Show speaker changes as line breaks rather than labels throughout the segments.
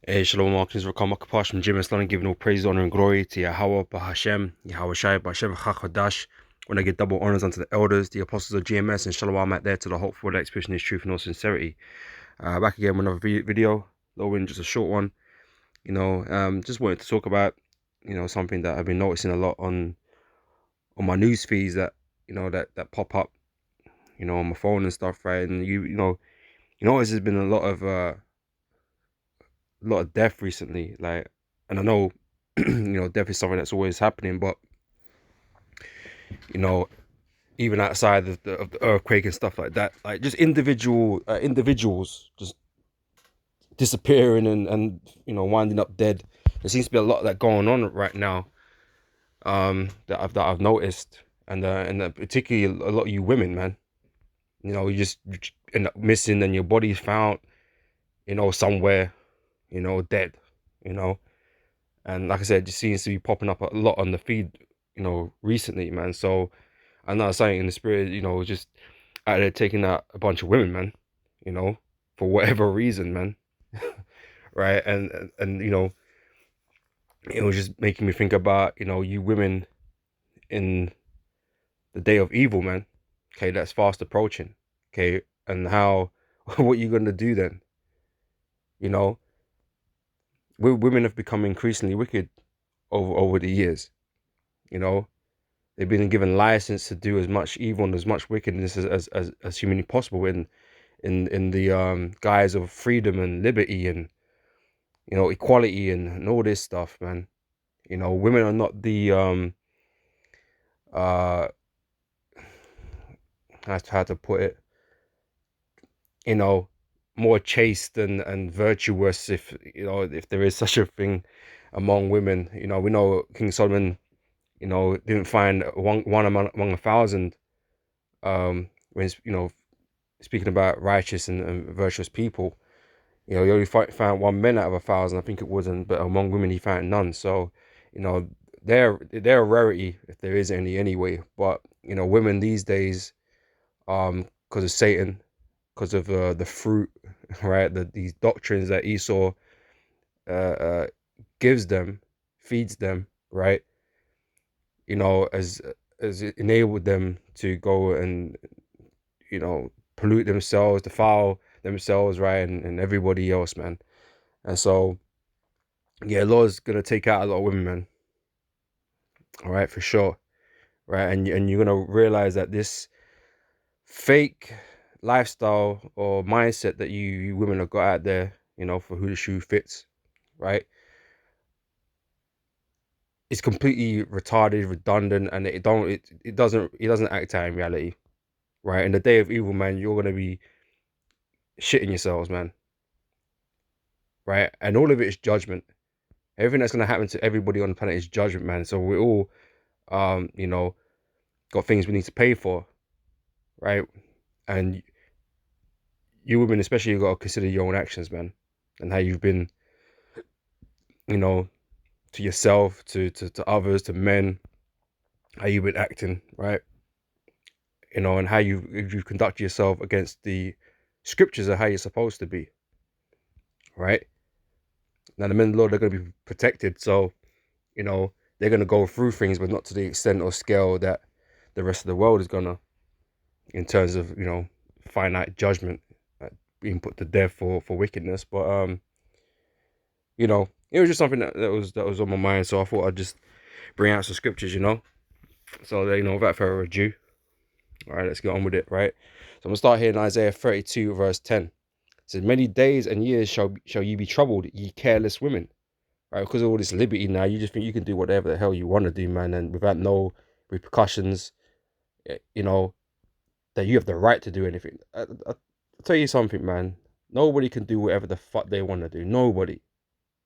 Hey, Shalom, Markins, Rakam from Jim Islam, giving all praise, honor, and glory to Yahweh, Bahashem, Yahweh Shai, Bashem, Chachadash. When I give double honors unto the elders, the apostles of GMS, and Shalom out there to the hope for the expression of truth and all sincerity. Back again with another video, low in just a short one. Just wanted to talk about, something that I've been noticing a lot on my news feeds that pop up, on my phone and stuff, right? And there's been a lot of death recently, like, and I know, death is something that's always happening, but you know, even outside of the earthquake and stuff like that, like just individuals just disappearing and winding up dead. There seems to be a lot of that going on right now, that I've noticed, and particularly a lot of you women, man. You just end up missing, and your body's found, somewhere, dead, you know. And like I said, it just seems to be popping up a lot on the feed, recently, man. So I'm not saying in the spirit, just out there taking out a bunch of women, man, you know, for whatever reason, man. Right. And it was just making me think about, you women in the day of evil, man. Okay, that's fast approaching. Okay, and how what you gonna do then? You know, women have become increasingly wicked over the years, you know. They've been given license to do as much evil and as much wickedness as humanly possible in the guise of freedom and liberty and equality and all this stuff, man. Women are not the uh how to put it, you know, more chaste and virtuous, if there is such a thing among women. We know King Solomon, didn't find one among a thousand, when speaking about righteous and virtuous people. He only found one man out of 1,000, I think it was, but among women he found none. So, you know, they're a rarity if there is any anyway. But women these days, because of Satan, because of the fruit, right? These doctrines that Esau uh, uh, gives them, feeds them, right? As it enabled them to go and pollute themselves, defile themselves, right, and everybody else, man. And so, yeah, Lord's gonna take out a lot of women, man. All right, for sure, right. And you're gonna realize that this fake lifestyle or mindset that you women have got out there, for who the shoe fits, right, is completely retarded, redundant, and it doesn't act out in reality, right. In the day of evil, man, you're gonna be shitting yourselves, man, right. And all of it is judgment. Everything that's gonna happen to everybody on the planet is judgment, man. So we all, um, you know, got things we need to pay for, right? And you women, especially, you got to consider your own actions, man, and how you've been, you know, to yourself, to others, to men, how you've been acting, right? And how you conduct yourself against the scriptures of how you're supposed to be, right? Now, the men of the Lord are going to be protected, so they're going to go through things, but not to the extent or scale that the rest of the world is gonna, in terms of finite judgment, being put to death for wickedness. But it was just something that was on my mind, so I thought I'd just bring out some scriptures, so that, without further ado, all right, let's get on with it, right? So I'm gonna start here in Isaiah 32 verse 10. It says, many days and years shall ye be troubled, ye careless women, right? Because of all this liberty now, you just think you can do whatever the hell you want to do, man, and without no repercussions, you know that you have the right to do anything. I'll tell you something, man. Nobody can do whatever the fuck they want to do. Nobody,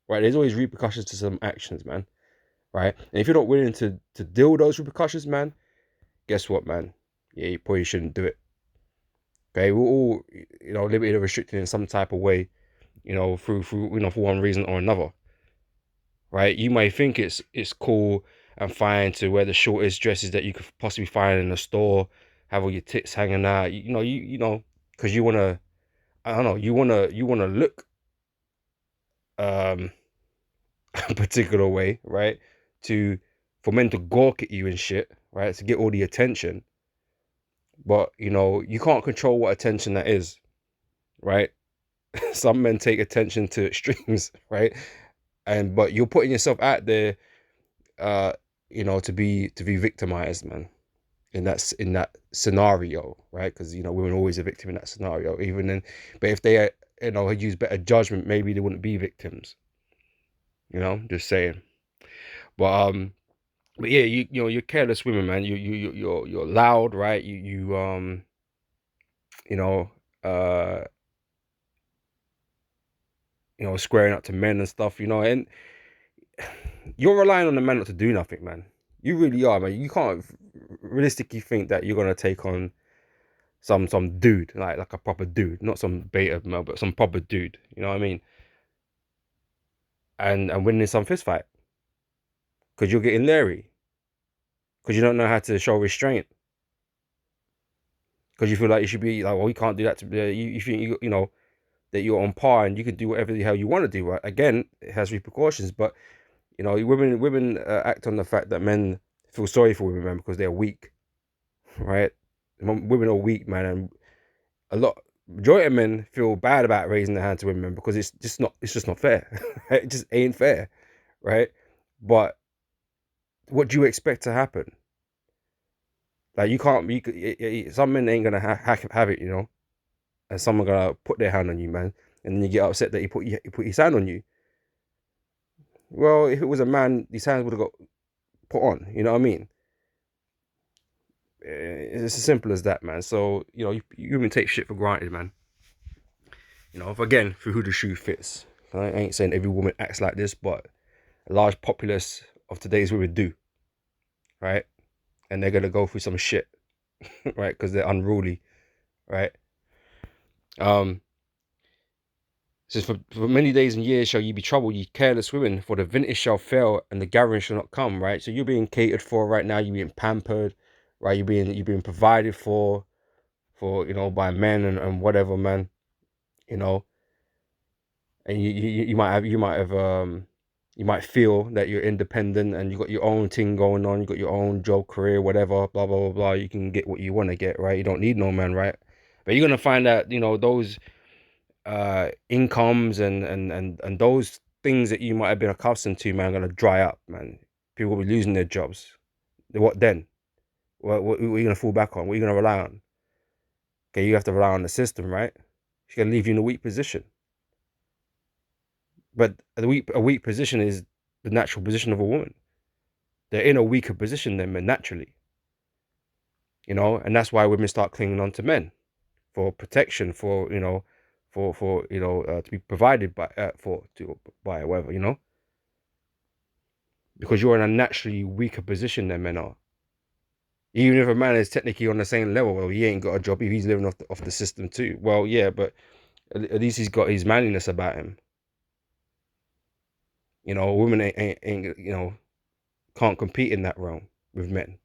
right? There's always repercussions to some actions, man, right? And if you're not willing to deal with those repercussions, man, guess what, man? Yeah, you probably shouldn't do it. Okay, we're all, limited or restricted in some type of way, through for one reason or another, right? You might think it's cool and fine to wear the shortest dresses that you could possibly find in a store, have all your tits hanging out, because you wanna, I don't know, you wanna look um a particular way, right? For men to gawk at you and shit, right? To get all the attention. But you can't control what attention that is, right? Some men take attention to extremes, right? But you're putting yourself out there, uh, to be victimized, man. In that scenario, right? Because women are always a victim in that scenario. Even then, but if they had used better judgment, maybe they wouldn't be victims. Just saying. But yeah, you're careless women, man. You're loud, right? You know uh squaring up to men and stuff, and you're relying on the man not to do nothing, man. You really are, man. You can't realistically think that you're gonna take on some dude, like a proper dude, not some beta male, but some proper dude. You know what I mean? And winning some fist fight because you're getting leery because you don't know how to show restraint because you feel like you should be like, well, we can't do that to you think that you're on par and you can do whatever the hell you want to do. Right? Again, it has repercussions, but women act on the fact that men feel sorry for women, man, because they're weak, right? Women are weak, man, and majority of men feel bad about raising their hand to women because it's just not fair. Right? It just ain't fair, right? But what do you expect to happen? Like you can't be. Some men ain't gonna have it, and some are gonna put their hand on you, man, and then you get upset that he put his hand on you. Well, if it was a man, his hands would have got put on. You know what I mean? It's as simple as that, man. So you even take shit for granted, man. Again, for who the shoe fits. I ain't saying every woman acts like this, but a large populace of today's women do, right? And they're gonna go through some shit, right? Because they're unruly, right? Um, Says for many days and years shall ye be troubled, ye careless women, for the vintage shall fail and the gathering shall not come, right? So you're being catered for right now, you're being pampered, right? You're being provided for by men and whatever, man, you know, and you might feel that you're independent and you got your own thing going on, you got your own job, career, whatever, blah blah blah blah. You can get what you want to get, right? You don't need no man, right? But you're gonna find that those incomes and those things that you might have been accustomed to, man, are gonna dry up, man. People will be losing their jobs. What then? What are you gonna fall back on? What are you gonna rely on? Okay, you have to rely on the system, right? It's gonna leave you in a weak position. But a weak position is the natural position of a woman. They're in a weaker position than men naturally, and that's why women start clinging on to men for protection, for to be provided by whatever, because you're in a naturally weaker position than men are. Even if a man is technically on the same level, well, he ain't got a job. He's living off the system too. Well, yeah, but at least he's got his manliness about him. Women ain't can't compete in that realm with men.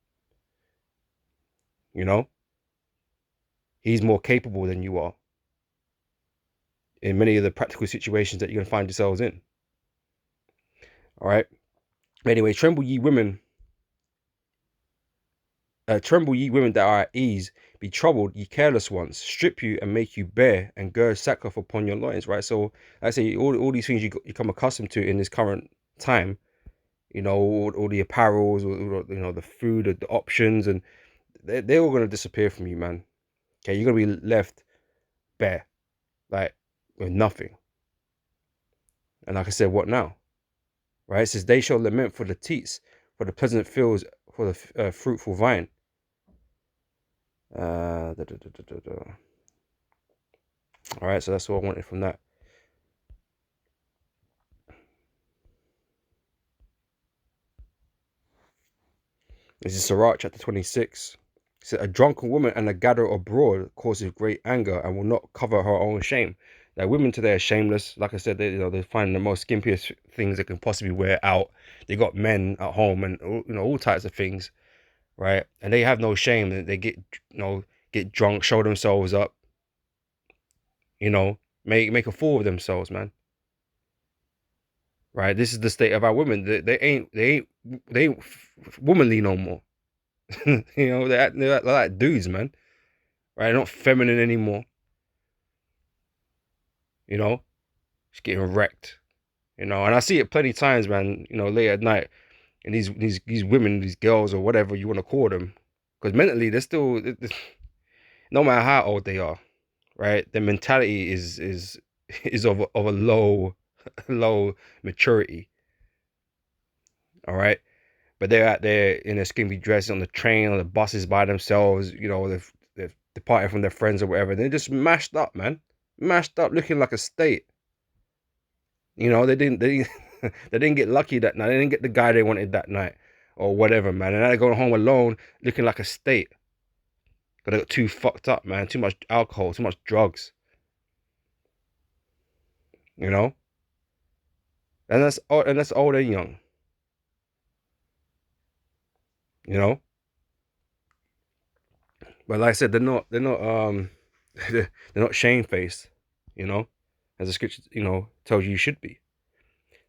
He's more capable than you are in many of the practical situations that you're gonna find yourselves in. All right. Anyway, tremble ye women that are at ease, be troubled, ye careless ones, strip you and make you bare, and gird sackcloth upon your loins, right? So I say all these things you come accustomed to in this current time, all the apparels, or, the food, the options, and they're all gonna disappear from you, man. Okay, you're gonna be left bare, like with nothing. And like I said, what now? Right? It says they shall lament for the teats, for the pleasant fields, for the fruitful vine. Da, da, da, da, da. All right, so that's what I wanted from that. This is Sirach chapter 26. It said, a drunken woman and a gatherer abroad causes great anger and will not cover her own shame. Now, women today are shameless. Like I said, they're finding the most skimpiest things they can possibly wear out. They got men at home and all types of things, right? And they have no shame. They get drunk, show themselves up, make a fool of themselves, man. right? This is the state of our women. They ain't womanly no more. You know, they're like dudes, man. Right? They're not feminine anymore. You know, just getting wrecked. You know, and I see it plenty times, man. You know, late at night, and these women, these girls, or whatever you want to call them, because mentally they're still, no matter how old they are, right? Their mentality is of a low maturity. All right, but they're out there in their skimpy dresses on the train, on the buses by themselves. You know, they've departed from their friends or whatever. They're just mashed up, man. Mashed up, looking like a state. You know, they they didn't get lucky that night. They didn't get the guy they wanted that night, or whatever, man. And now they're going home alone, looking like a state. But they got too fucked up, man. Too much alcohol, too much drugs. You know, and that's old and young. You know, but like I said, they're not shamefaced. You know, as the scripture tells you you should be.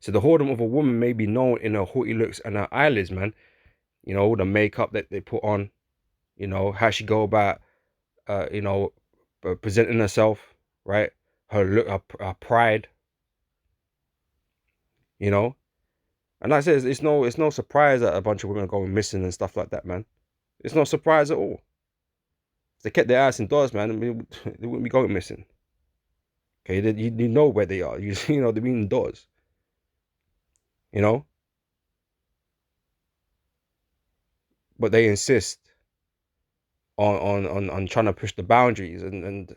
So the whoredom of a woman may be known in her haughty looks and her eyelids, man. You know, the makeup that they put on. You know, how she go about, presenting herself, right? Her look, her pride. You know, and like I said, it's no surprise that a bunch of women are going missing and stuff like that, man. It's no surprise at all. If they kept their ass indoors, man, I mean, they wouldn't be going missing. Okay, you know where they are. You know, they've been indoors. You know, but they insist on trying to push the boundaries, and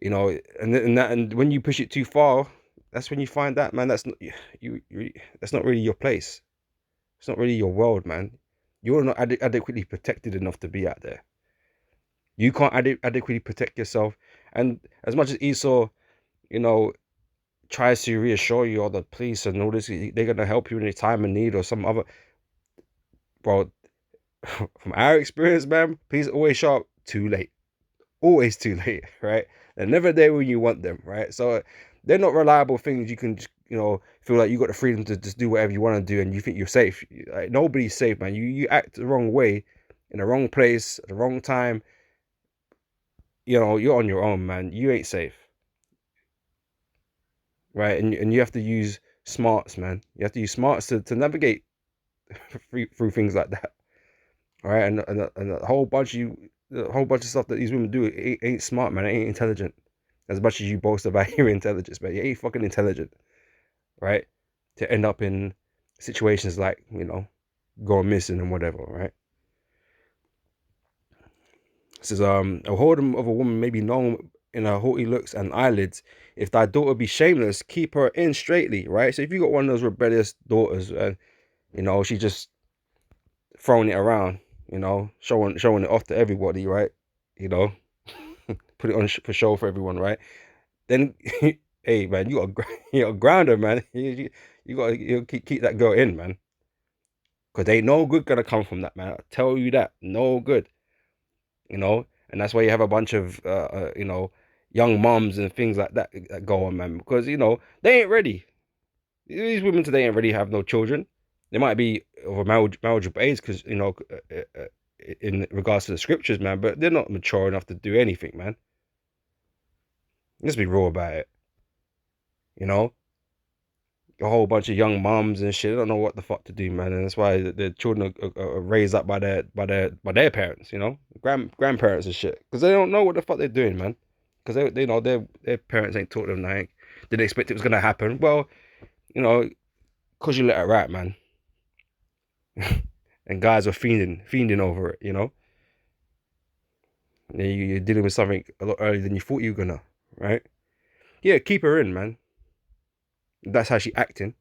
you know, and when you push it too far, that's when you find that, man, that's not that's not really your place. It's not really your world, man. You're not adequately protected enough to be out there. You can't adequately protect yourself. And as much as Esau, you know, tries to reassure you, or the police and all this, they're gonna help you in your time of need or some other, bro. From our experience, man, police always show up too late. Always too late, right? They're never there when you want them, right? So they're not reliable things you can, feel like you got the freedom to just do whatever you want to do and you think you're safe. Like, nobody's safe, man. You act the wrong way, in the wrong place, at the wrong time, you're on your own, man. You ain't safe, right? And you have to use smarts, man. You have to use smarts to navigate through things like that, all right? And a whole bunch of stuff that these women do ain't smart, man. It ain't intelligent. As much as you boast about your intelligence, man, you ain't fucking intelligent, right? To end up in situations like, going missing and whatever, right? It says, a whoredom of a woman may be known in her haughty looks and eyelids. If thy daughter be shameless, keep her in straightly, right? So if you got one of those rebellious daughters, and she just throwing it around, showing it off to everybody, right? Put it on for show for everyone, right? Then, hey, man, you got a grounder, man. You got to keep that girl in, man, because ain't no good gonna come from that, man. I tell you that, no good. And that's why you have a bunch of young moms and things like that go on, man, because they ain't ready. These women today ain't ready to have no children. They might be of a marriageable age, because in regards to the scriptures, man, but they're not mature enough to do anything, man. Let's be real about it. A whole bunch of young moms and shit. They don't know what the fuck to do, man, and that's why the children are raised up by their parents, grandparents and shit, because they don't know what the fuck they're doing, man. Because they know their parents ain't taught them nothing. Didn't expect it was gonna happen. Well, because you let it rap, man. And guys are fiending over it, And you're dealing with something a lot earlier than you thought you were gonna, right? Yeah, keep her in, man. That's how she acting.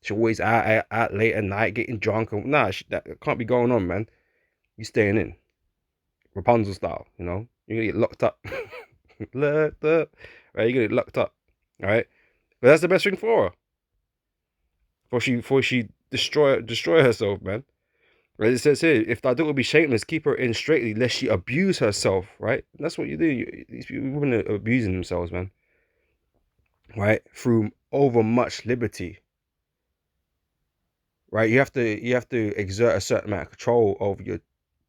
She always out late at night getting drunk. Nah, that can't be going on, man. You staying in, Rapunzel style. You're gonna get locked up, locked up, right? You're gonna get locked up, all right? But that's the best thing for her. Before she destroy herself, man. Right? It says here, if thy daughter be shameless, keep her in straightly, lest she abuse herself. Right? And that's what you do. These women are abusing themselves, man. Right? Through over much liberty, right? You have to exert a certain amount of control over your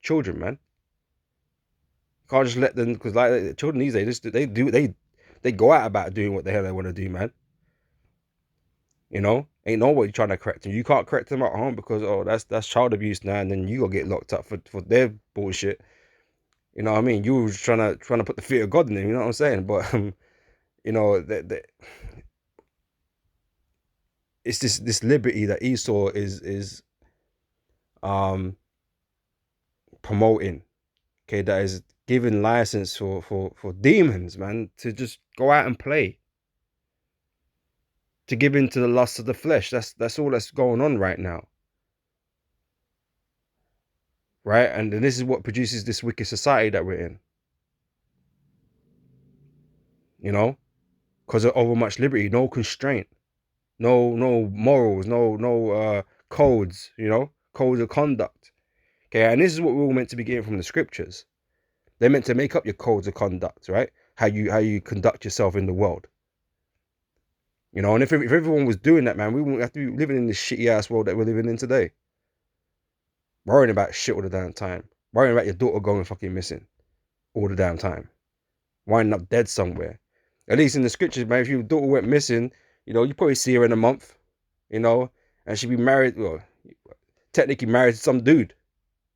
children, man. You can't just let them, because like children these days, they go out about doing what the hell they want to do, man. You know, ain't nobody trying to correct them. You can't correct them at home because that's child abuse now, and then you gonna get locked up for their bullshit. You know what I mean? You were trying to put the fear of God in them. You know what I'm saying? But you know that it's this liberty that Esau is um promoting. Okay, that is giving license for demons, man, to just go out and play, to give in to the lust of the flesh. That's all that's going on right now, right? And this is what produces this wicked society that we're in. You know, because of over much liberty, no constraint, no morals, no codes. You know, codes of conduct. Okay, and this is what we're all meant to be getting from the scriptures. They're meant to make up your codes of conduct, right? How you conduct yourself in the world. You know, and if everyone was doing that, man, we wouldn't have to be living in this shitty ass world that we're living in today. Worrying about shit all the damn time. Worrying about your daughter going fucking missing all the damn time. Winding up dead somewhere. At least in the scriptures, man, if your daughter went missing, you know, you probably see her in a month, you know, and she'd be married, well, technically married to some dude,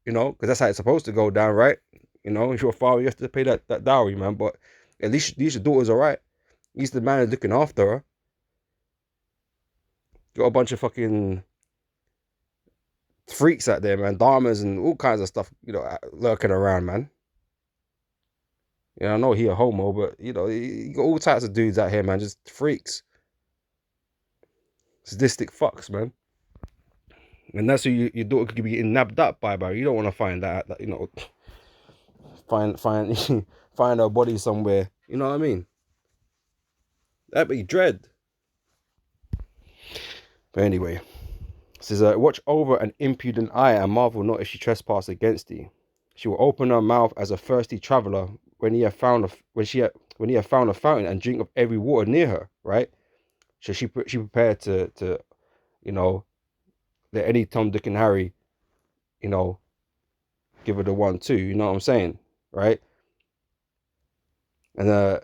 you know, because that's how it's supposed to go down, right? You know, if you're a father, you have to pay that dowry, man. But at least your daughter's all right. At least the man is looking after her. Got a bunch of fucking freaks out there, man. Dharmas and all kinds of stuff, you know, lurking around, man. Yeah, I know he a homo, but you know, you got all types of dudes out here, man. Just freaks, sadistic fucks, man. And that's who your daughter could be getting nabbed up by, bro. You don't want to find that, you know, find find her body somewhere. You know what I mean? That'd be dread. But anyway, it says, watch over an impudent eye and marvel not if she trespass against thee. She will open her mouth as a thirsty traveler when he had found when he had found a fountain and drink of every water near her. Right? So she prepared to you know, let any Tom, Dick, and Harry, you know, give her the 1-2. You know what I'm saying? Right? And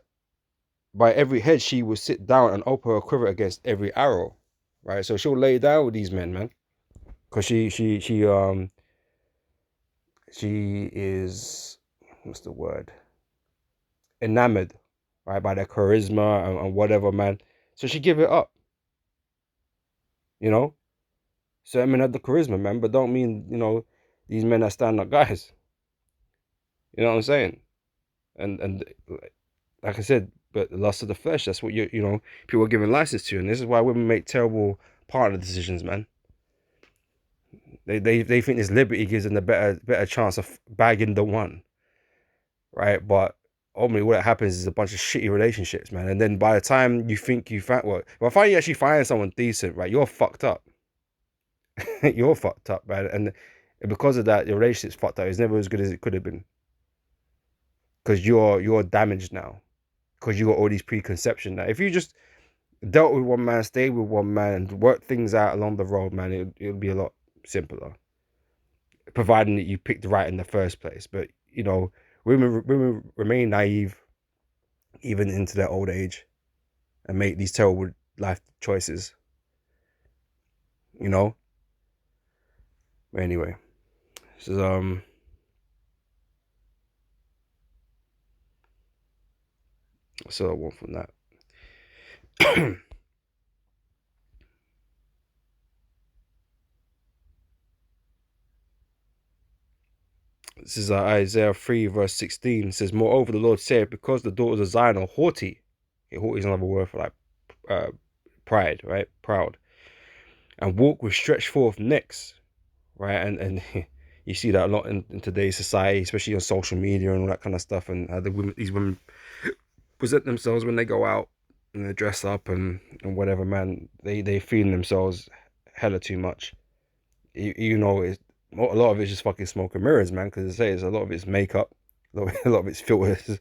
by every head she will sit down and open her quiver against every arrow. Right? So she'll lay down with these men, man, because she is, what's the word? Enamored, right, by their charisma and whatever, man. So she give it up, you know. Certain men have the charisma, man, but don't mean, you know, these men are stand-up guys. You know what I'm saying? And like I said, but the lust of the flesh, that's what you know, people are giving license to, and this is why women make terrible partner decisions, man. They think this liberty gives them a better chance of bagging the one, right? But ultimately, what happens is a bunch of shitty relationships, man. And then by the time you think you find, well, by the time you actually find someone decent, right, you're fucked up. You're fucked up, man. And because of that, your relationship's fucked up. It's never as good as it could have been. Because you're damaged now. Because you got all these preconceptions now. If you just dealt with one man, stayed with one man, and worked things out along the road, man, it'll be a lot simpler. Providing that you picked right in the first place. But, you know, women remain naive even into their old age and make these terrible life choices. You know? But anyway. This is so I want from that. This is Isaiah 3 verse 16. It says, moreover, the Lord said, because the daughters of Zion are haughty. Okay, haughty is another word for like pride, right? Proud. And walk with stretched forth necks, right? And you see that a lot in today's society, especially on social media and all that kind of stuff. And how these women present themselves when they go out and they dress up and whatever, man. They feeling themselves hella too much. You know, a lot of it's just fucking smoke and mirrors, man. Because I say it's a lot of it's makeup, a lot of it's filters.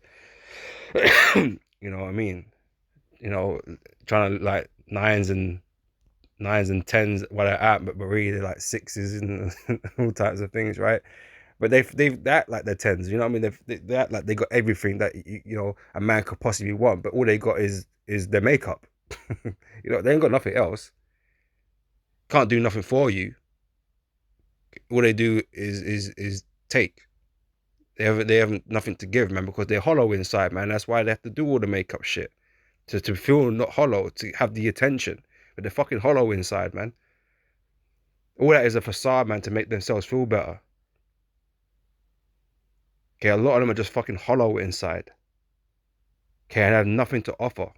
You know what I mean? You know, trying to like nines and tens while they're at, but really they're like sixes and all types of things, right? But they've act like they're tens, you know what I mean? They act like they got everything that you know a man could possibly want, but all they got is their makeup. You know, they ain't got nothing else. Can't do nothing for you. All they do is take. They have nothing to give, man, because they're hollow inside, man. That's why they have to do all the makeup shit to feel not hollow, to have the attention. But they're fucking hollow inside, man. All that is a facade, man, to make themselves feel better. Okay, a lot of them are just fucking hollow inside. Okay, and have nothing to offer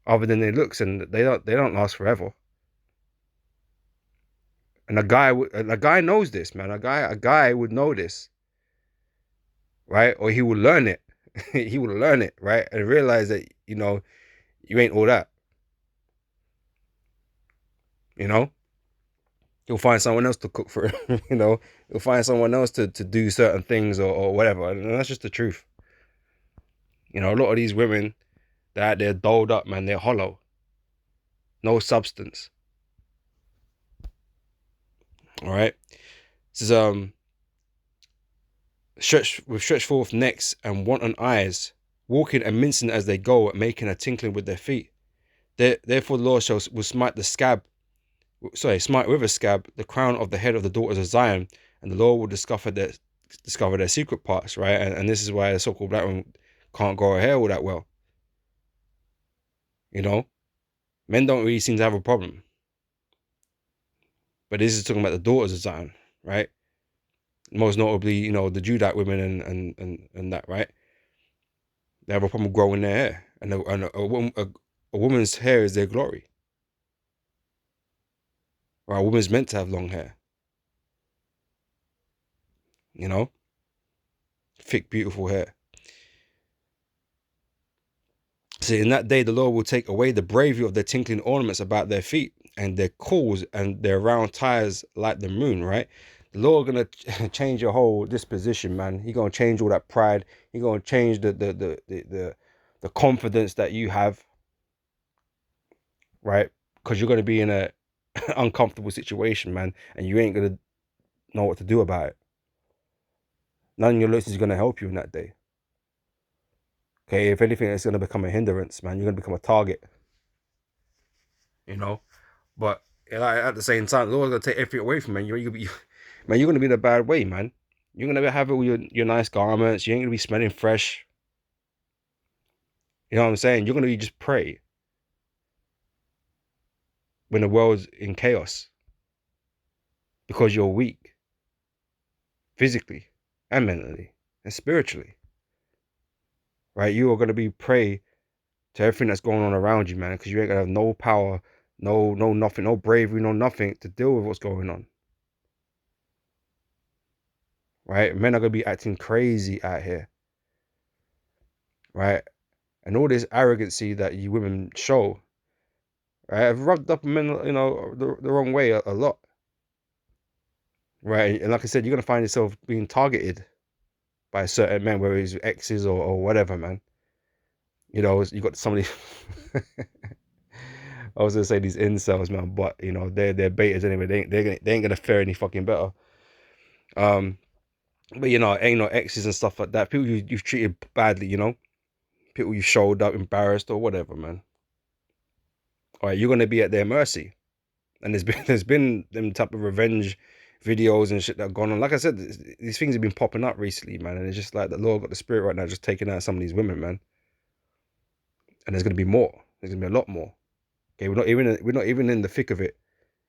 other than their looks, and they don't last forever. And a guy knows this, man. A guy would know this, right? Or he will learn it. He will learn it, right? And realize that, you know, you ain't all that. You know? He'll find someone else to cook for him, you know. He'll find someone else to do certain things or whatever. And that's just the truth. You know, a lot of these women, they're doled up, man. They're hollow. No substance. All right. This is stretched forth necks and wanton eyes, walking and mincing as they go, making a tinkling with their feet. Therefore the Lord will smite smite with a scab the crown of the head of the daughters of Zion, and the Lord will discover their secret parts, right? And this is why the so-called black one can't grow her hair all that well. You know, men don't really seem to have a problem, but this is talking about the daughters of Zion, right? Most notably, you know, the Judite women and that, right? They have a problem growing their hair, and a woman's hair is their glory. Or a woman's meant to have long hair, you know, thick, beautiful hair. So in that day, the Lord will take away the bravery of their tinkling ornaments about their feet, and their calls and their round tires like the moon, right? The Lord gonna change your whole disposition, man. He gonna change all that pride. He gonna change the confidence that you have, right? Because you're gonna be in a uncomfortable situation, man, and you ain't gonna know what to do about it. None of your looks is gonna help you in that day. Okay, if anything, it's gonna become a hindrance, man. You're gonna become a target, you know. But at the same time, the Lord's gonna take everything away from you. Man, you're gonna be in a bad way, man. You're gonna have all your nice garments. You ain't gonna be smelling fresh. You know what I'm saying? You're gonna be just prey when the world's in chaos because you're weak physically and mentally and spiritually, right? You are gonna be prey to everything that's going on around you, man, because you ain't gonna have no power, no nothing, no bravery, no nothing to deal with what's going on. Right? Men are gonna be acting crazy out here. Right? And all this arrogancy that you women show, right, have rubbed up men, you know, the wrong way a lot. Right? And like I said, you're gonna find yourself being targeted by certain men, whether it's exes or whatever, man. You know, you got somebody I was gonna say these incels, man, but you know, they're betas anyway. They ain't gonna fare any fucking better. But you know, ain't no exes and stuff like that. People you've treated badly, you know, people you showed up embarrassed or whatever, man. All right, you're gonna be at their mercy. And there's been them type of revenge videos and shit that have gone on. Like I said, these things have been popping up recently, man. And it's just like the Lord got the spirit right now, just taking out some of these women, man. And there's gonna be more. There's gonna be a lot more. Okay, we're not even in the thick of it,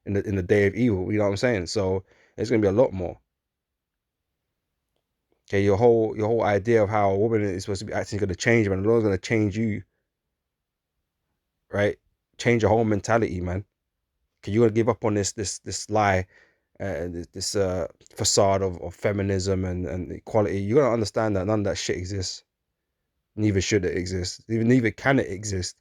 in the day of evil. You know what I'm saying? So there's gonna be a lot more. Okay, your whole idea of how a woman is supposed to be acting is gonna change, man. The Lord's gonna change you, right? Change your whole mentality, man. Okay, you're gonna give up on this lie, this facade of feminism and equality. You're gonna understand that none of that shit exists. Neither should it exist. Neither can it exist.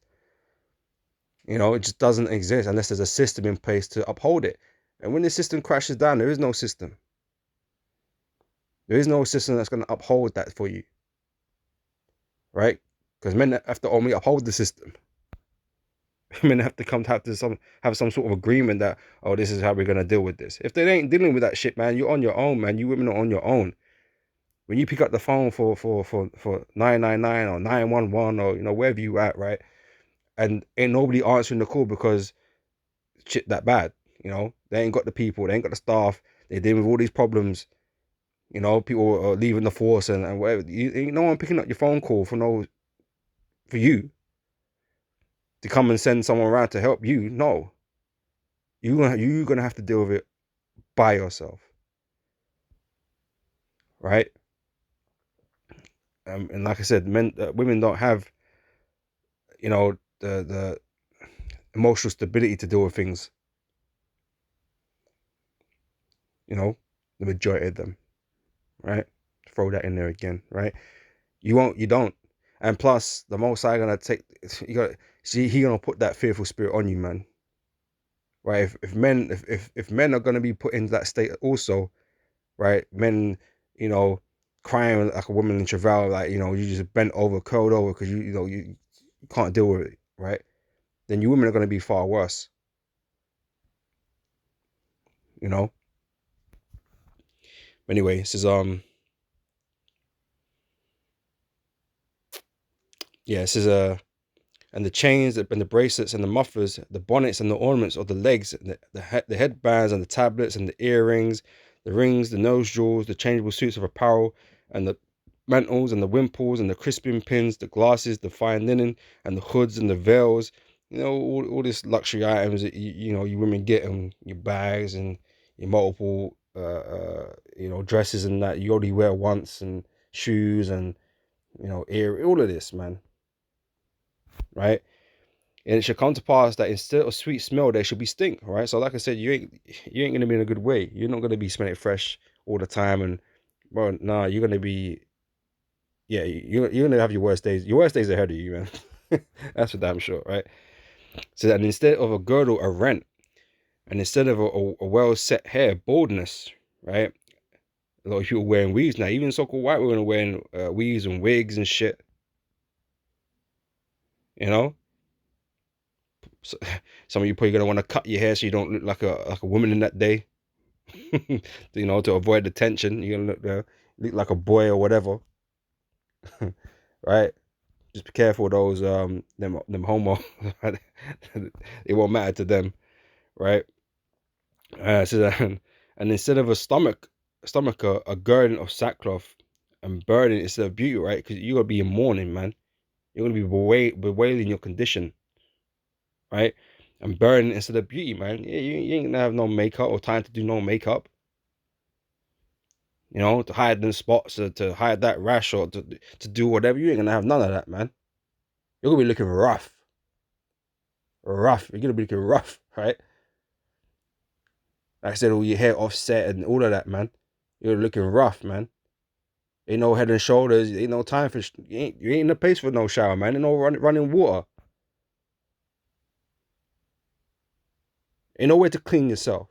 You know, it just doesn't exist unless there's a system in place to uphold it. And when the system crashes down, there is no system. There is no system that's going to uphold that for you, right? Because men have to only uphold the system. Men have to have some sort of agreement that, oh, this is how we're gonna deal with this. If they ain't dealing with that shit, man, you're on your own, man. You women are on your own. When you pick up the phone for 999 or 911 or wherever you at, right? And ain't nobody answering the call because shit that bad, they ain't got the people, they ain't got the staff, they're dealing with all these problems, people are leaving the force and whatever. Ain't no one picking up your phone call for you to come and send someone around to help you. No, you're gonna have to deal with it by yourself, right? And like I said, women don't have, the emotional stability to deal with things. The majority of them, right? Throw that in there again, right? You don't. And plus, the Most High gonna take, he gonna put that fearful spirit on you, man. Right? If men are gonna be put into that state also, right? Men, crying like a woman in travail, like you just bent over, curled over because you can't deal with it, right? Then you women are gonna be far worse, you know. Anyway, this is yeah, this is and the chains and the bracelets and the mufflers, the bonnets and the ornaments of the legs, and the headbands and the tablets and the earrings, the rings, the nose jewels, the changeable suits of apparel, and the mantles and the wimples and the crisping pins, the glasses, the fine linen, and the hoods and the veils. All this luxury items that you women get, and your bags and your multiple dresses and that you only wear once, and shoes and all of this, man, right? And it should come to pass that instead of sweet smell, there should be stink. Right. So like I said, you ain't gonna be in a good way. You're not gonna be smelling fresh all the time. And bro, nah, you're gonna be, yeah, you're gonna have your worst days. Your worst days ahead of you, man. That's for damn sure, right? So that instead of a girdle, a rent, and instead of a well set hair, baldness, right? A lot of people wearing weaves now. Even so-called white women are wearing weaves and wigs and shit. You know, so, some of you probably gonna want to cut your hair so you don't look like a woman in that day. To avoid the tension. You're gonna look like a boy or whatever. Right? Just be careful of those them homo. It won't matter to them, right? And instead of a stomach, a girdle of sackcloth, and burden instead of beauty, right? Because you're gonna be in mourning, man. You're gonna be bewailing your condition, right? And burden instead of beauty, man. Yeah, you ain't gonna have no makeup or time to do no makeup. To hide them spots, to hide that rash, or to do whatever. You ain't gonna have none of that, man. You're gonna be looking rough. Rough. You're gonna be looking rough, right? Like I said, all your hair offset and all of that, man. You're looking rough, man. Ain't no head and shoulders. Ain't no time for. You ain't in a place for no shower, man. Ain't no running water. Ain't nowhere to clean yourself,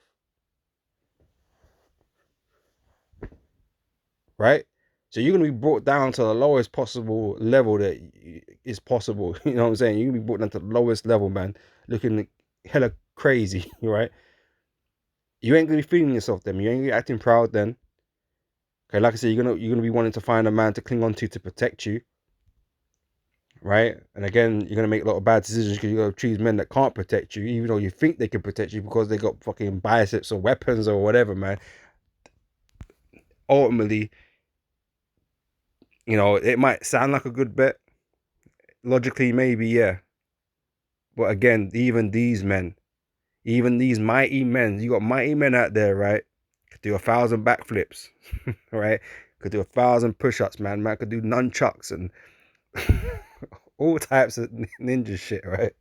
right? So you're gonna be brought down to the lowest possible level that is possible. You know what I'm saying? You're gonna be brought down to the lowest level, man. Looking hella crazy, right? You ain't gonna be feeling yourself then. You ain't gonna be acting proud then. Okay, like I said, you're gonna be wanting to find a man to cling on to protect you, right? And again, you're gonna make a lot of bad decisions because you're gonna choose men that can't protect you, even though you think they can protect you because they got fucking biceps or weapons or whatever, man. Ultimately, it might sound like a good bet. Logically, maybe, yeah. But again, even these mighty men, you got mighty men out there, right? Could do 1,000 backflips, right? Could do 1,000 push-ups, man. Man could do nunchucks and all types of ninja shit, right?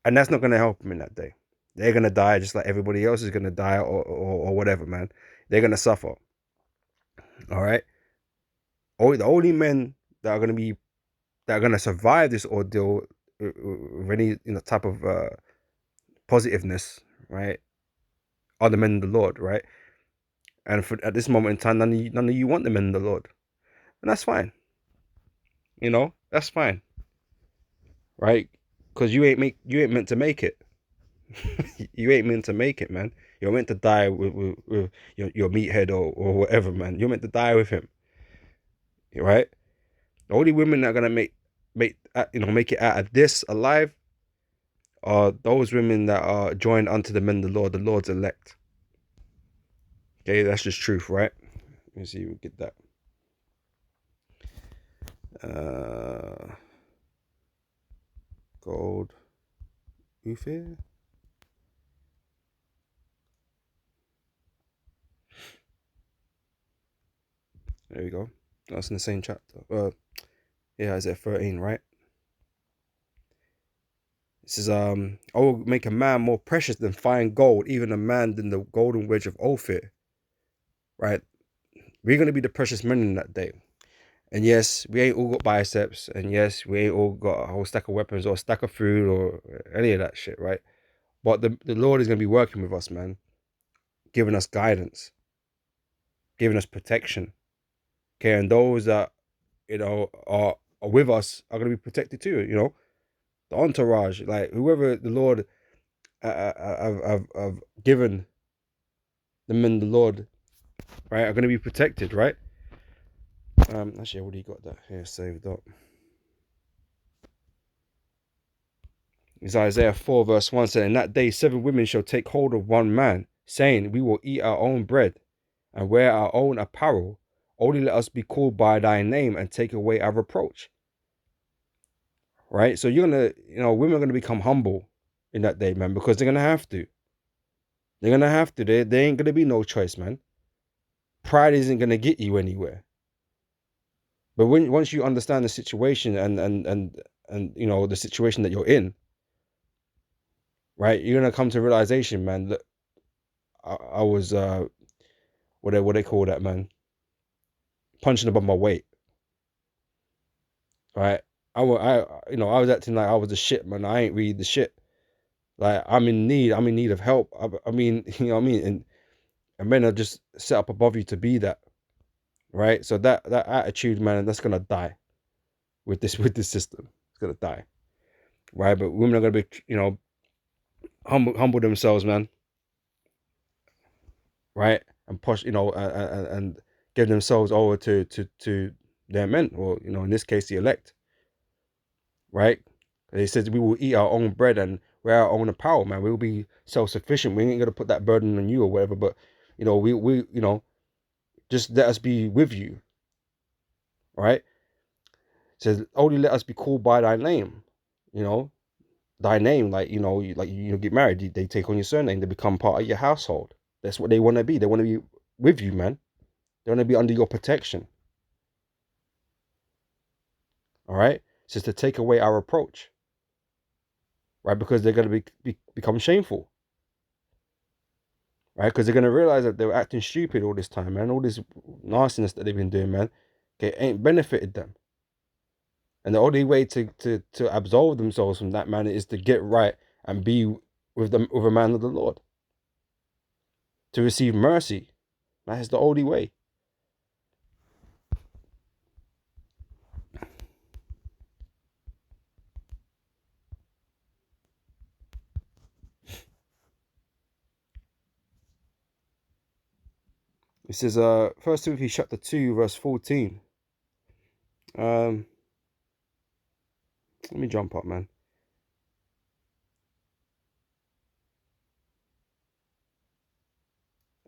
And that's not gonna help them in that day. They're gonna die just like everybody else is gonna die, or whatever, man. They're gonna suffer. All right. The only men that are gonna survive this ordeal with any type of positiveness, right, are the men of the Lord, right? And at this moment in time, none of you want the men of the Lord, and that's fine. That's fine, right? Because you ain't meant to make it. You ain't meant to make it, man. You're meant to die with your meathead or whatever, man. You're meant to die with him, right? The only women that are gonna make it out of this alive are those women that are joined unto the men of the Lord's elect. Okay, that's just truth, right? Let me see if we get that. Gold. Ufir? There we go. That's in the same chapter. Yeah, Isaiah 13, right? This is I will make a man more precious than fine gold, even a man than the golden wedge of Ophir. Right? We're gonna be the precious men in that day. And yes, we ain't all got biceps, and yes, we ain't all got a whole stack of weapons or a stack of food or any of that shit, right? But the Lord is gonna be working with us, man, giving us guidance, giving us protection. Okay, and those that are with us are gonna be protected too. The entourage, like whoever the Lord have given them in the Lord, right, are gonna be protected, right? Actually, I already got that here saved up. It's Isaiah 4 verse 1 said, "In that day 7 women shall take hold of one man, saying, We will eat our own bread and wear our own apparel. Only let us be called by thy name and take away our reproach." Right? So women are gonna become humble in that day, man, because they're gonna have to. They're gonna have to. There ain't gonna be no choice, man. Pride isn't gonna get you anywhere. But once you understand the situation and the situation that you're in, right, you're gonna come to realization, man, that I was what they call that, man, punching above my weight, right? I was acting like I was the shit, man. I ain't really the shit. Like I'm in need. I'm in need of help. I mean, you know what I mean. And men are just set up above you to be that, right? So that attitude, man, that's gonna die with this system. It's gonna die, right? But women are gonna be, humble themselves, man, right? And push, and give themselves over to their men, or in this case, the elect, right? He says we will eat our own bread and wear our own apparel, man. We'll be self-sufficient. We ain't gonna put that burden on you or whatever, but we just let us be with you, right? It says only let us be called by thy name, you know, thy name, like get married, they take on your surname, they become part of your household. That's what they want to be. They want to be with you, man. They want to be under your protection. All right. It says to take away our reproach, right? Because they're going to become shameful, right? Because they're going to realize that they were acting stupid all this time, man. All this nastiness that they've been doing, man, it ain't benefited them. And the only way to absolve themselves from that, man, is to get right and be with a man of the Lord, to receive mercy. That is the only way. It says, 1 Timothy chapter 2, verse 14. Let me jump up, man.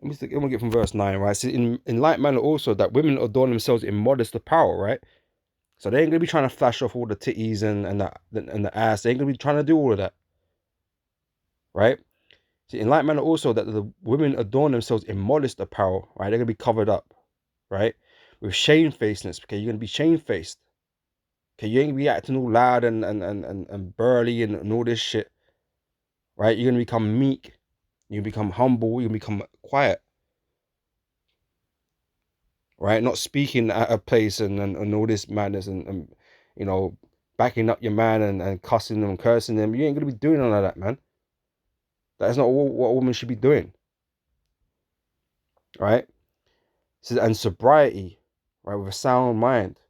I'm gonna get from verse 9, right? So in like manner also that women adorn themselves in modest apparel, right? So they ain't gonna be trying to flash off all the titties and the ass. They ain't gonna be trying to do all of that, right? See, in like manner also that the women adorn themselves in modest apparel, right? They're gonna be covered up, right? With shamefacedness, okay? You're gonna be shamefaced. Okay, you ain't gonna be acting all loud and burly and all this shit, right? You're gonna become meek, you become humble, you become quiet, right? Not speaking at a place and all this madness and backing up your man and cussing them and cursing them. You ain't gonna be doing none of that, man. That is not what a woman should be doing, right? So, and sobriety, right, with a sound mind,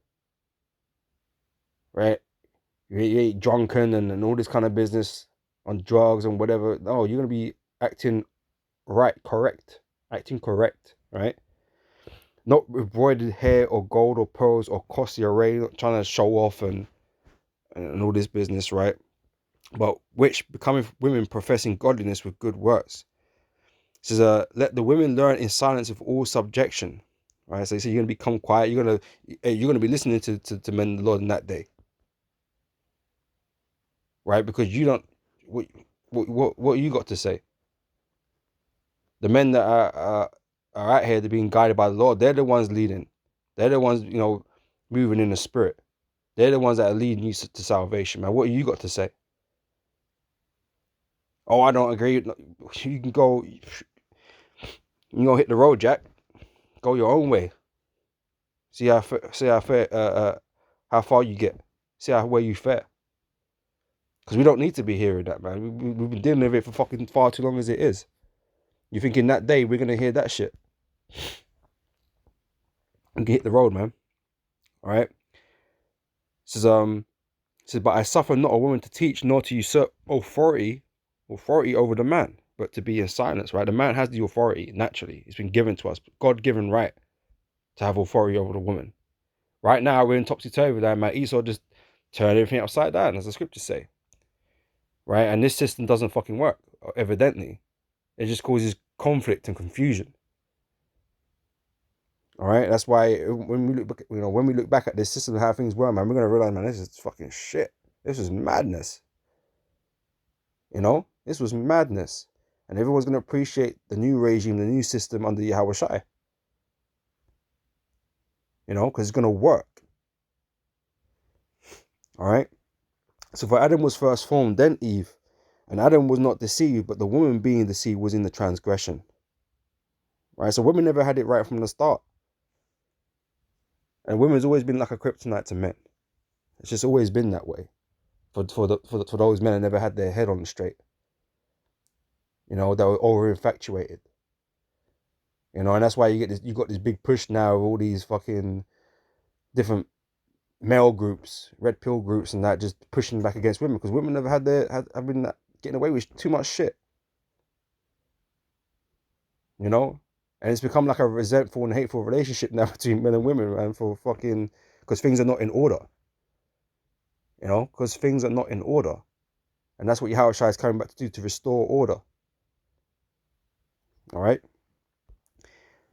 right? You ain't drunken and all this kind of business on drugs and whatever. No, you're gonna be acting right, correct, acting correct, right? Not with embroidered hair or gold or pearls or costly array, not trying to show off and all this business, right? But which becoming women professing godliness with good works. It says, let the women learn in silence with all subjection. Right? So you're gonna become quiet, you're gonna be listening to men of the Lord in that day. Right? Because you don't what you got to say? The men that are out here, they're being guided by the Lord, they're the ones leading. They're the ones, moving in the spirit. They're the ones that are leading you to salvation, man. What you got to say? Oh, I don't agree. You can go. You go hit the road, Jack. Go your own way. See how how far you get. See how where you fare. Because we don't need to be hearing that, man. We've been dealing with it for fucking far too long as it is. You think in that day we're gonna hear that shit? You can hit the road, man. All right. It says, but I suffer not a woman to teach, nor to usurp authority over the man, but to be in silence, right? The man has the authority naturally. It's been given to us, God-given right to have authority over the woman. Right now, we're in topsy-turvy there, man. Esau just turned everything upside down, as the scriptures say. Right? And this system doesn't fucking work, evidently. It just causes conflict and confusion. All right? That's why when we look back at this system and how things were, man, we're going to realize, man, this is fucking shit. This is madness. This was madness. And everyone's going to appreciate the new regime, the new system under Yahweh Shai. Because it's going to work. All right? So for Adam was first formed, then Eve. And Adam was not deceived, but the woman being deceived was in the transgression. Right? So women never had it right from the start. And women's always been like a kryptonite to men. It's just always been that way. For those men that never had their head on straight. That were over infatuated. And that's why you got this big push now of all these fucking different male groups, red pill groups, and that just pushing back against women, because women never have been getting away with too much shit. And it's become like a resentful and hateful relationship now between men and women, man, because things are not in order. Because things are not in order. And that's what Yahweh Shai is coming back to do, to restore order. All right.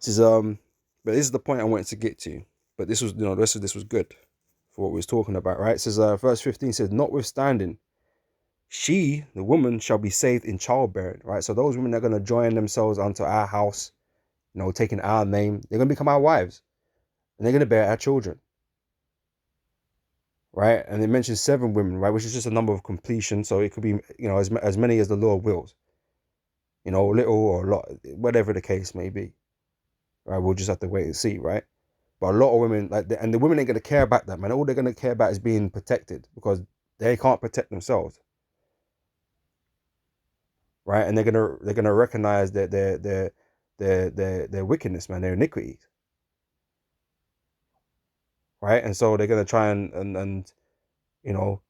But this is the point I wanted to get to. But this was, the rest of this was good for what we was talking about, right? It says, verse 15 says, notwithstanding, she, the woman, shall be saved in childbearing, right? So those women are going to join themselves onto our house, taking our name. They're going to become our wives. And they're going to bear our children. Right? And it mentions 7 women, right? Which is just a number of completion. So it could be, as many as the Lord wills. Little or a lot, whatever the case may be. Right? We'll just have to wait and see, right? But a lot of women, and the women ain't going to care about that, man. All they're going to care about is being protected, because they can't protect themselves. Right? And they're gonna recognize their wickedness, man, their iniquities. Right? And so they're gonna try and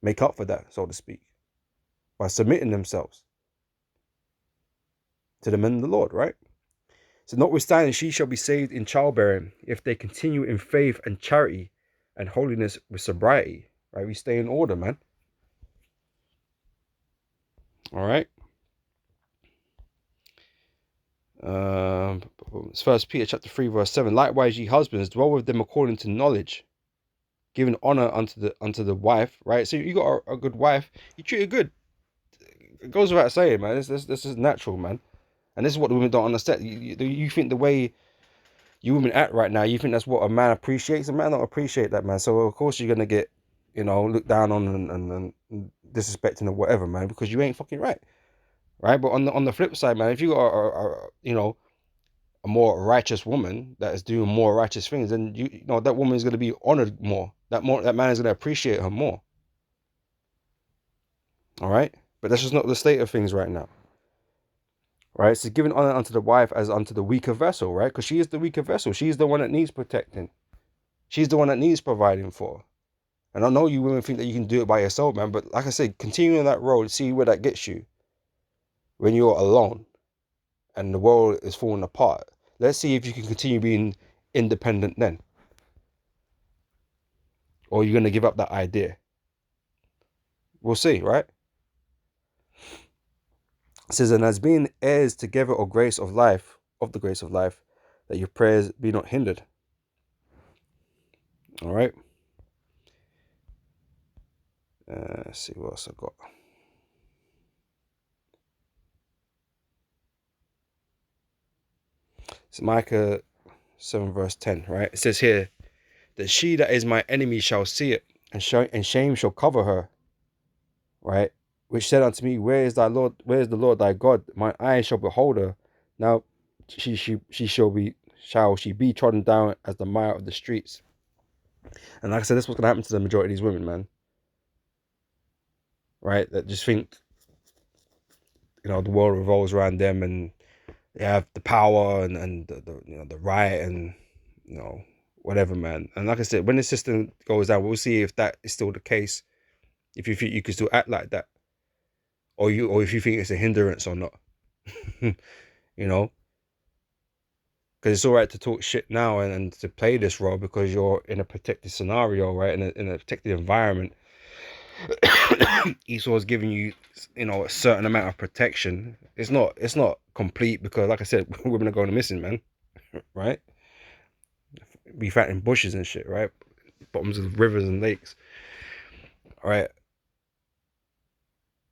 make up for that, so to speak, by submitting themselves to the men of the Lord, right? So notwithstanding, she shall be saved in childbearing, if they continue in faith and charity and holiness with sobriety. Right? We stay in order, man. All right. It's 1 Peter chapter 3 verse 7. Likewise, ye husbands, dwell with them according to knowledge, giving honor unto the wife. Right? So you got a good wife, you treat her good. It goes without saying, man. This is natural, man. And this is what the women don't understand. You think the way you women act right now, you think that's what a man appreciates. A man don't appreciate that, man. So of course you're gonna get, looked down on and disrespecting or whatever, man, because you ain't fucking right. Right? But on the flip side, man, if you got a more righteous woman that is doing more righteous things, then that woman is gonna be honored more. That man is gonna appreciate her more. All right? But that's just not the state of things right now. Right? So giving honor unto the wife as unto the weaker vessel, right? Because she is the weaker vessel. She's the one that needs protecting. She's the one that needs providing for. And I know you women think that you can do it by yourself, man. But like I said, continue on that road, see where that gets you when you're alone and the world is falling apart. Let's see if you can continue being independent then. Or you're going to give up that idea. We'll see, right? It says, and as being heirs together of grace of life, of the grace of life, that your prayers be not hindered. All right. Let's see what else I got. It's Micah 7 verse 10, right? It says here that she that is my enemy shall see it, and shame shall cover her, right? Which said unto me, where is thy Lord? Where is the Lord thy God? My eyes shall behold her. Now she shall she be trodden down as the mire of the streets. And like I said, this is what's gonna happen to the majority of these women, man. Right? That just think, the world revolves around them, and they have the power and the right, and whatever, man. And like I said, when the system goes down, we'll see if that is still the case. If you think you can still act like that, or if you think it's a hindrance or not, because it's all right to talk shit now and to play this role because you're in a protected scenario, right? In a protected environment. Esau's giving you, a certain amount of protection. It's not complete because, like I said, women are going missing, man. Right? Be found in bushes and shit, right? Bottoms of rivers and lakes. All right.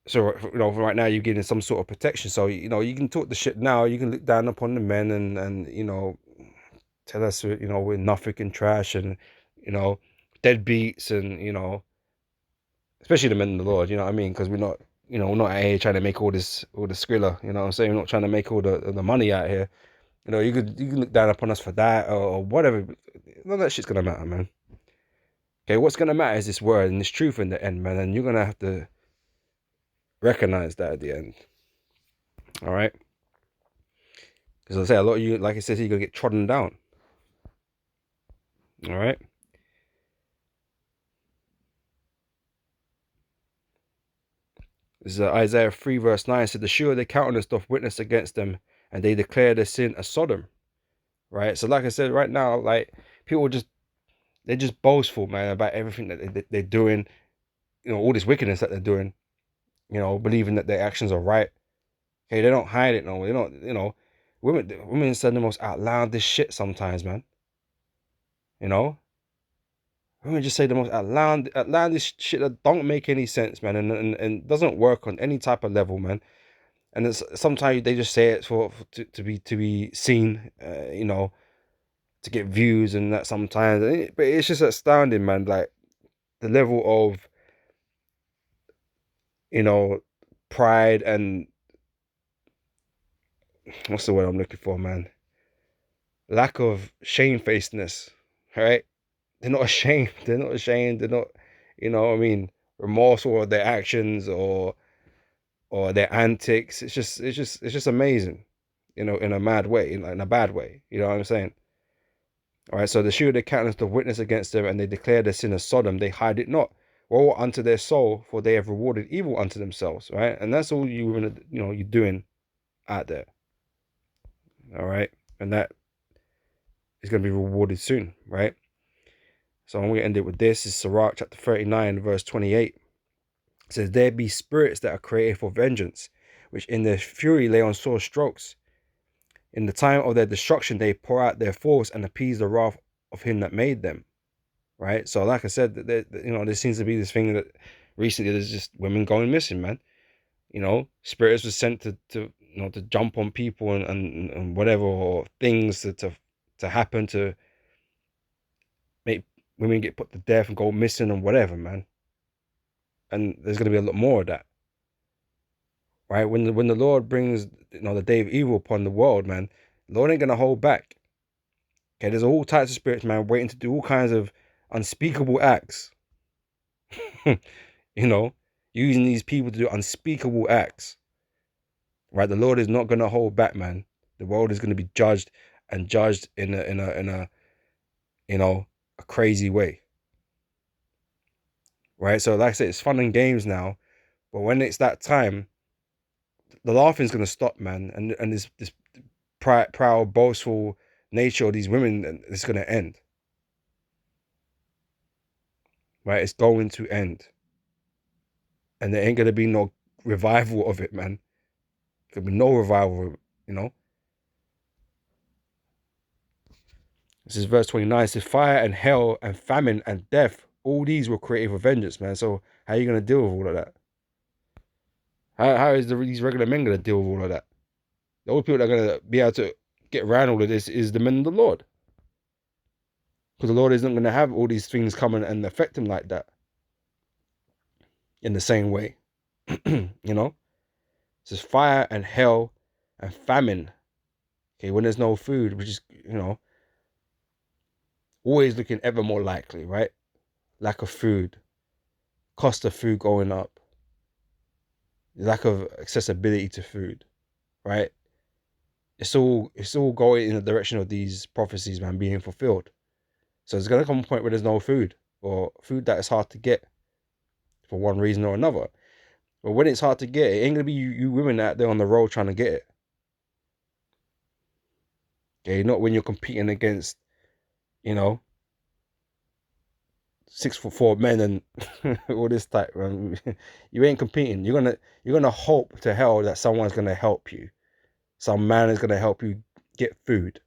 So right now you're getting some sort of protection. So you can talk the shit now. You can look down upon the men and tell us we're nothing and trash and deadbeats and especially the men in the Lord. You know what I mean? Because we're not out here trying to make all this skrilla. You know what I'm saying? We're not trying to make all the money out here. You can look down upon us for that or whatever. None of that shit's gonna matter, man. Okay, what's gonna matter is this word and this truth in the end, man. And you're gonna have to recognize that at the end. All right. Because I say a lot of you, like I said, you're gonna get trodden down. All right. This is Isaiah 3 verse 9 said, the sure their countenance doth witness against them, and they declare their sin as Sodom. Right. So like I said, right now, like people they're just boastful, man, about everything that they're doing. All this wickedness that they're doing. Believing that their actions are right. Okay, they don't hide it no. They don't. Women say the most outlandish shit sometimes, man. Women just say the most outlandish shit that don't make any sense, man, and doesn't work on any type of level, man. And it's sometimes they just say it to be seen, to get views and that sometimes. But it's just astounding, man. Like the level of pride and what's the word I'm looking for, man? Lack of shamefacedness, right? They're not ashamed. They're not ashamed. They're not, what I mean, remorseful of their actions or their antics. It's just amazing, in a mad way, in a bad way. You know what I'm saying? All right. So the shew their countenance the witness against them, and they declare their sin as Sodom. They hide it not. Woe unto their soul, for they have rewarded evil unto themselves. Right, and that's all you're doing out there. All right, and that is going to be rewarded soon. Right. So I'm going to end it with this. Is Sirach chapter 39, verse 28. It says, there be spirits that are created for vengeance, which in their fury lay on sore strokes. In the time of their destruction, they pour out their force and appease the wrath of him that made them. Right? So like I said, there seems to be this thing that recently there's just women going missing, man. Spirits were sent to jump on people and whatever, or things to happen to make women get put to death and go missing and whatever, man. And there's going to be a lot more of that, right? When the Lord brings the day of evil upon the world, man, the Lord ain't going to hold back. Okay, there's all types of spirits, man, waiting to do all kinds of unspeakable acts. Using these people to do unspeakable acts. Right? The Lord is not going to hold back, man. The world is going to be judged in a crazy way. right? So like I said, it's fun and games now, but when it's that time, the laughing's gonna stop, man, and this proud, boastful nature of these women is gonna end, right? It's going to end, and there ain't gonna be no revival of it, man. There'll be no revival of it, you know. This is verse 29. It says, fire and hell and famine and death, all these were created for vengeance, man. So how are you gonna deal with all of that? How is these regular men gonna deal with all of that? The only people that are gonna be able to get around all of this is the men of the Lord. Because the Lord isn't gonna have all these things come and affect him like that. In the same way. You know? It says fire and hell and famine. Okay, when there's no food, which is, always looking ever more likely, right? Lack of food, cost of food going up, lack of accessibility to food, right? It's all going in the direction of these prophecies, man, being fulfilled. So there's gonna come a point where there's no food, or food that is hard to get for one reason or another. But when it's hard to get, it ain't gonna be you women out there on the road trying to get it. Okay, not when you're competing against, you know, 6'4" men and all this type, man. You ain't competing. You're gonna hope to hell that someone's gonna help you. Some man is gonna help you get food.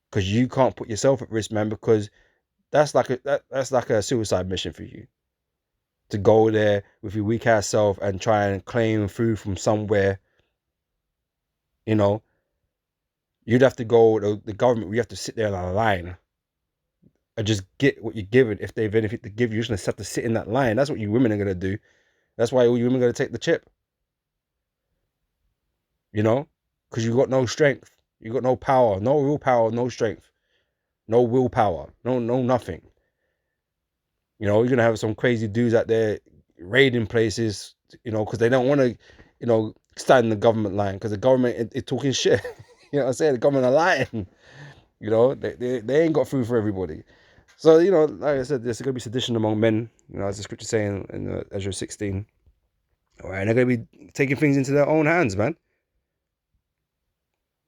Because you can't put yourself at risk, man, because that's like a suicide mission for you. To go there with your weak ass self and try and claim food from somewhere, you know, you'd have to go, the government, we have to sit there in a line and just get what you're given. If they've anything to give you, you're just gonna have to sit in that line. That's what you women are gonna do. That's why all you women are gonna take the chip, you know, because you got no strength, you got no power, no real power, no strength, no willpower, no nothing. You know, you're gonna have some crazy dudes out there raiding places, because they don't want to, stand in the government line because the government is talking shit. You know what I'm saying? The government are lying. They ain't got food for everybody. So, like I said, there's going to be sedition among men, as the scripture saying in Ezra 16. All right, and they're going to be taking things into their own hands, man.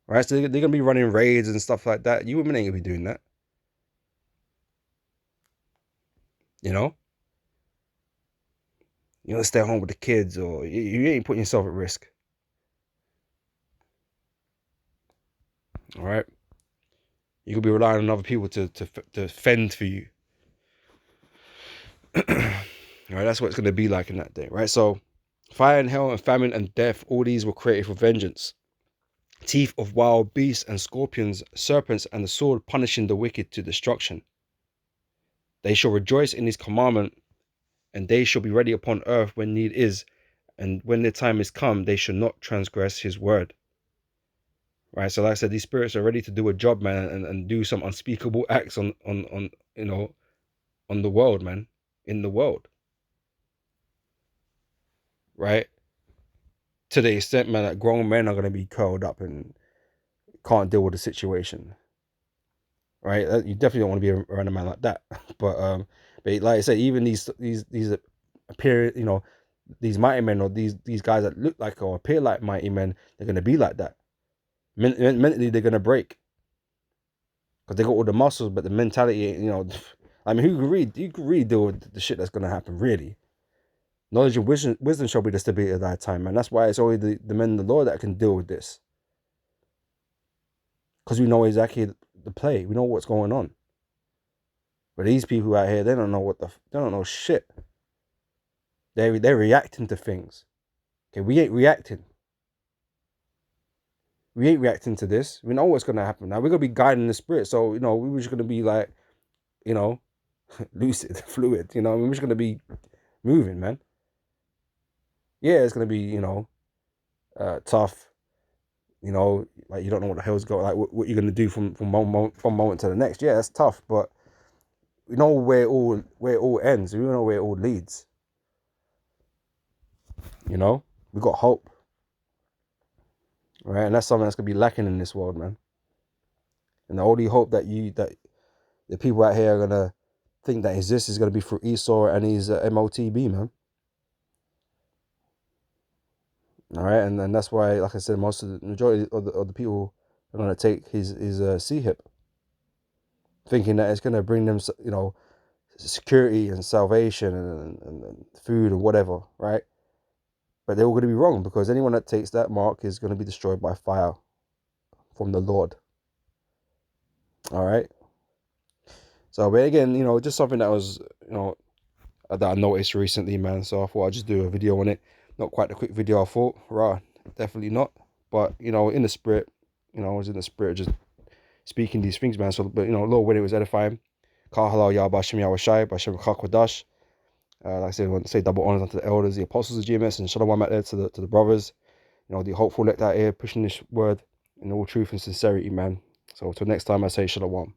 All right, so they're going to be running raids and stuff like that. You women ain't going to be doing that. You know? You want to stay home with the kids, or you ain't putting yourself at risk. All right? You could be relying on other people to fend for you. All right, that's what it's going to be like in that day, right? So, fire and hell and famine and death, all these were created for vengeance. Teeth of wild beasts and scorpions, serpents, and the sword punishing the wicked to destruction. They shall rejoice in his commandment, and they shall be ready upon earth when need is, and when the time is come, they shall not transgress his word. Right, so like I said, these spirits are ready to do a job, man, and do some unspeakable acts on the world, man, in the world. Right? To the extent, man, that grown men are going to be curled up and can't deal with the situation. Right? You definitely don't want to be around a man like that. But like I said, even these appear, these mighty men, or these guys that look like or appear like mighty men, they're going to be like that. Mentally, they're going to break because they got all the muscles, but the mentality, I mean, you can really deal with the shit that's going to happen, really. Knowledge and wisdom shall be the stability of thy time, man. That's why it's only the men of the Lord that can deal with this. Because we know exactly the play. We know what's going on. But these people out here, they don't know they don't know shit. They're reacting to things. Okay, we ain't reacting. We ain't reacting to this. We know what's gonna happen. Now we're gonna be guiding the spirit. So, we were just gonna be like, lucid, fluid, we're just gonna be moving, man. Yeah, it's gonna be, tough. Like you don't know what the hell's going, like what you're gonna do from one moment to the next. Yeah, that's tough, but we know where it all ends. We know where it all leads. We got hope, right? And that's something that's gonna be lacking in this world, man. And the only hope that the people out here are gonna think that exists is going to be through Esau and his MOTB, man. All right, and that's why, like I said, most of the majority of the people are going to take his CHIP, thinking that it's going to bring them, you know, security and salvation and food and whatever, right? But they're all going to be wrong, because anyone that takes that mark is going to be destroyed by fire from the Lord. All right. So, but again, you know, just something that was, you know, that I noticed recently, man. So I thought I'd just do a video on it. Not quite a quick video, I thought. Right, definitely not. But, you know, in the spirit, you know, I was in the spirit just speaking these things, man. So, but, you know, Lord, when it was edifying. Kal halal Yah B'Hashem Yahushai B'Hashem Chakwadash. Like I said, I want to say double honors unto the elders, the apostles of GMS, and shalom out there to the brothers. You know, the hopeful elect out here pushing this word in all truth and sincerity, man. So until next time, I say shalom.